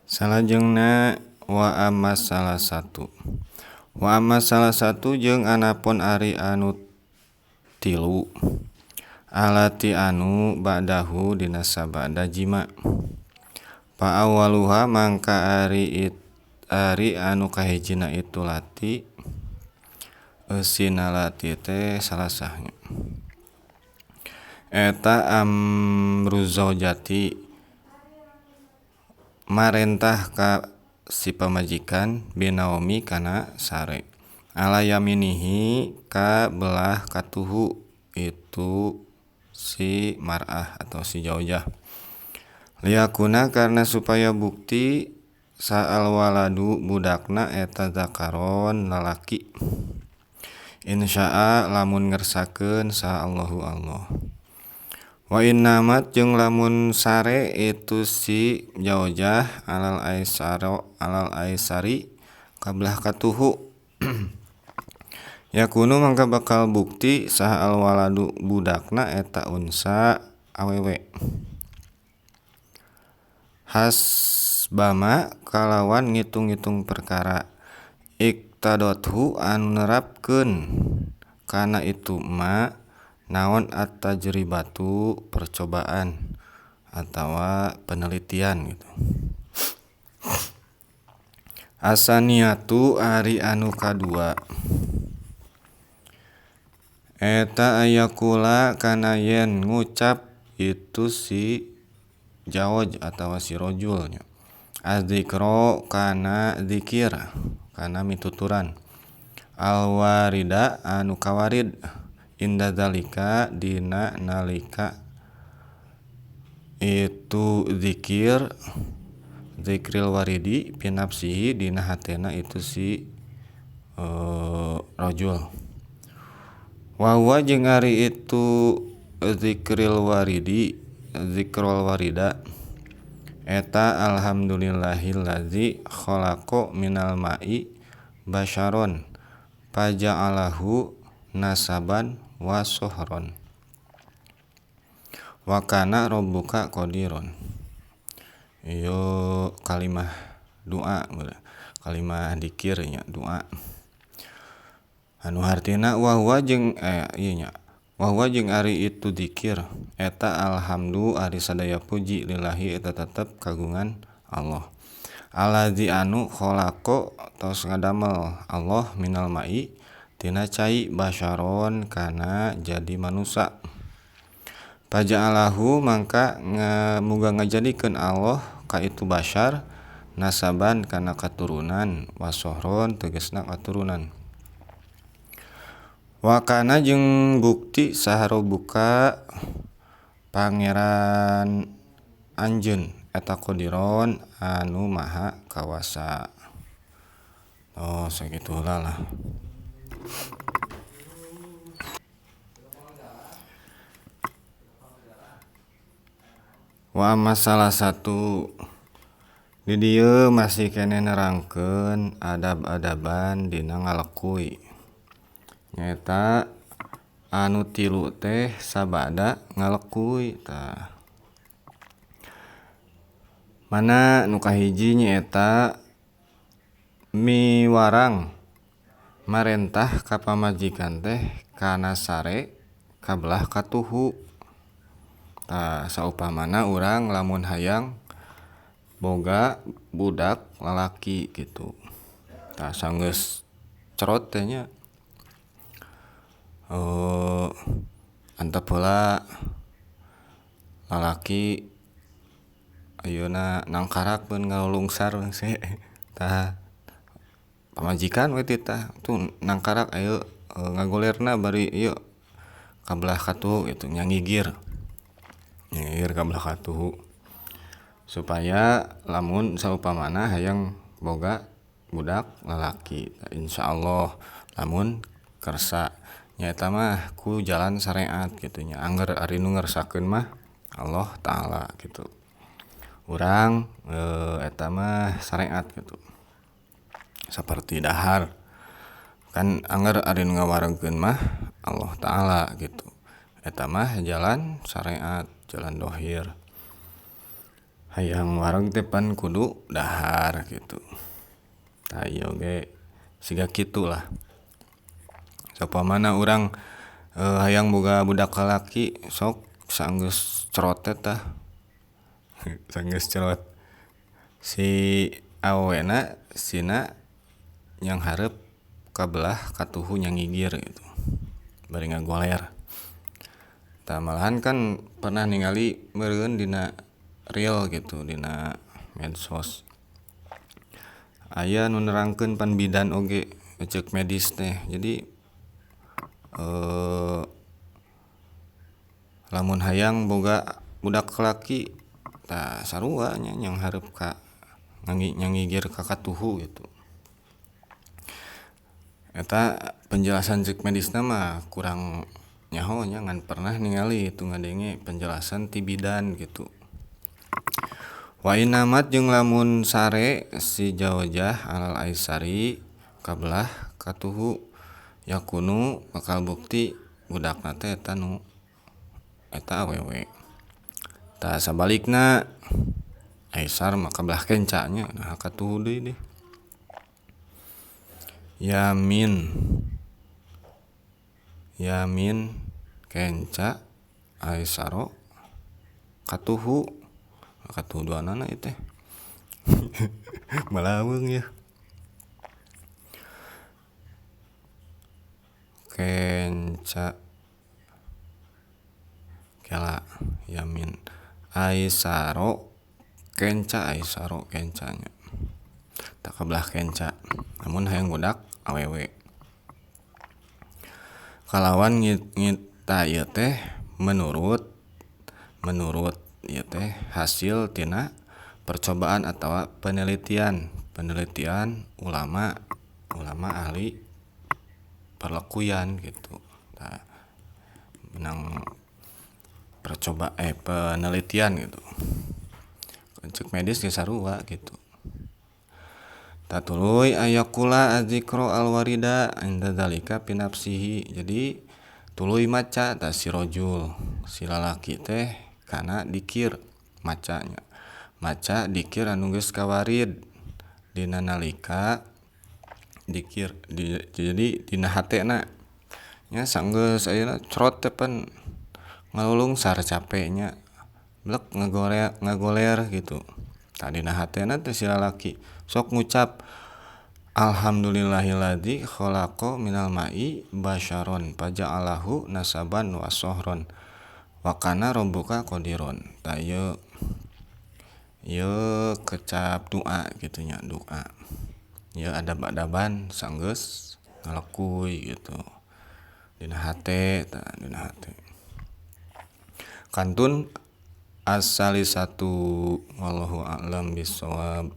Salajengna wa amma salah satu. Wa amma salah satu jeung anapun ari anu tilu. Alati anu ba'dahu dina sabada jima. Pa awaluha mangka ari anu kahijina itu lati. Eusina lati teh salasahnya. Eta amruz zaujati marentah ka si pamajikan binaomi kana sare. Ala yaminihi ka belah katuhu itu si mar'ah atau si zaujah. Liyakuna karena supaya bukti sa'al waladu budakna eta zakaron lalaki. Insya'a lamun ngersakeun sa Allahu Allah. Wa innamat jeung lamun sare itu si zaujah alal aisari kabelah katuhu. Yakunu mangka bakal bukti saha al waladu budakna eta unsa awewe. Hasbama kalawan ngitung-ngitung perkara iktadothu anu nerapkeun kana itu ma naon at-tajribatu percobaan atawa penelitian gitu. Asaniatu ari anu kadua. Eta ayakula kana yen ngucap itu si zawj atawa si rojulnya. Adzikro kana zikir kana mituturan. Alwarida anu kawarid. Inda zalika dina nalika itu zikir zikril waridi pinapsihi dina hatena itu si rajul. Wa huwa jeung ari itu zikril warida eta alhamdulillahillazi khalaqa minal ma'i basyaron faja'alahu nasaban wa sohron wa kana rabbuka qadiron. Ieu kalimah doa, kalimah dzikir nya doa. Anu hartina wa huwa jeung wa huwa jeung ari itu dzikir eta alhamdu ari sadaya puji lillahi eta tetep kagungan Allah. Allazi anu khalaqa tos ngadamel Allah minal ma'i tina cai basyaron kana jadi manusia. Paja'alahu mangka muga ngajadikeun Allah ka itu basyar nasaban kana katurunan wasohron tegasna katurunan. Wa kana jeung bukti saharo buka pangeran anjeun eta qadiron anu maha kawasa. Oh sagitulah lah. Wa amma salah satu di dieu masih kene nerangkeun adab-adaban dina ngalekuy. Nyata anu tilu teh sabada ngalekuy tah. Mana nu kahiji nyaeta miwarang marentah ka pamajikan teh kana sare kabelah katuhu. Tah saupamana urang lamun hayang boga budak lalaki gitu. Tah sanggeus cerot teh nya antep heula lalaki ayeuna nangkarak ngalungsar se tah pamajikan we tah tuh nangkarak ayo ngagolerna bari ieu kabelah katuhu gitu nyangigir kabelah katuhu supaya lamun saupamana hayang boga budak lalaki insyaallah lamun kersa nyaeta mah ku jalan syariat kitu nya angger ari nu ngersakeun mah Allah taala gitu. Urang eta mah syariat gitu. Saperti dahar kan angger ari nu ngawaregkeun mah Allah taala gitu. Eta mah jalan syariat, jalan dohir. hayang wareg teh pan kudu dahar gitu. Tah ieu ge siga kitu lah. Sapamana urang hayang boga budak lalaki sok saenggeus cerot tah saenggeus cerot si awewena sina nyang hareup kabelah katuhu nyangigir gitu bari ngagoler. Tah malahan kan pernah ningali meureun dina reel gitu dina medsos. Aya nu nerangkeun pan bidan oge ceuk medis teh. Jadi lamun hayang boga budak laki tah sarua nya nyang hareup ka nyangigir ka katuhu gitu. Eta penjelasan ceuk medisna mah kurang nyaho nya ngan pernah ningali itu ngadenge penjelasan ti bidan gitu. Wa inamat jeung lamun sare si zawjah alal aisari kabelah katuhu yakunu bakal bukti budakna teh eta nu eta awewe. Tah sabalikna aisar mah kabelah kenca nya nah katuhu deui deh. Yamin kenca aisaro katuhu duanana ieu teh malaweung ya. Kenca kela yamin aisaro kencanya tak kabelah kenca namun hayang budak awewe. Kalawan ngita ieu teh menurut ieu teh hasil tina percobaan atawa penelitian ulama ahli perlekuyan gitu. Nah, menang penelitian gitu. Ceuk medis ge sarua gitu. Tatuluy ayakula adzikra alwarida inda dzalika fi nafsihi. Jadi tuluy maca tah si rajul si lalaki teh kana dikir macanya. Maca dikir anu geus kawarid dina nalika dikir jadi dina hatena nya saenggeus ayeuna crot teh pan ngalulungsar cape nya blek ngagoler gitu. Tah dina hatena teh si lalaki sok ngucap alhamdulillahilladzi khalaqa minal ma'i basyaron faja'alahu nasaban wa sohron wa kana rabbuka qadiron. Tah ieu kecap doa gitu nya doa. Ieu adab-adaban saenggeus ngalekuy gitu. Dina hate Kantun as-salisatu wallahu a'lam bishawab.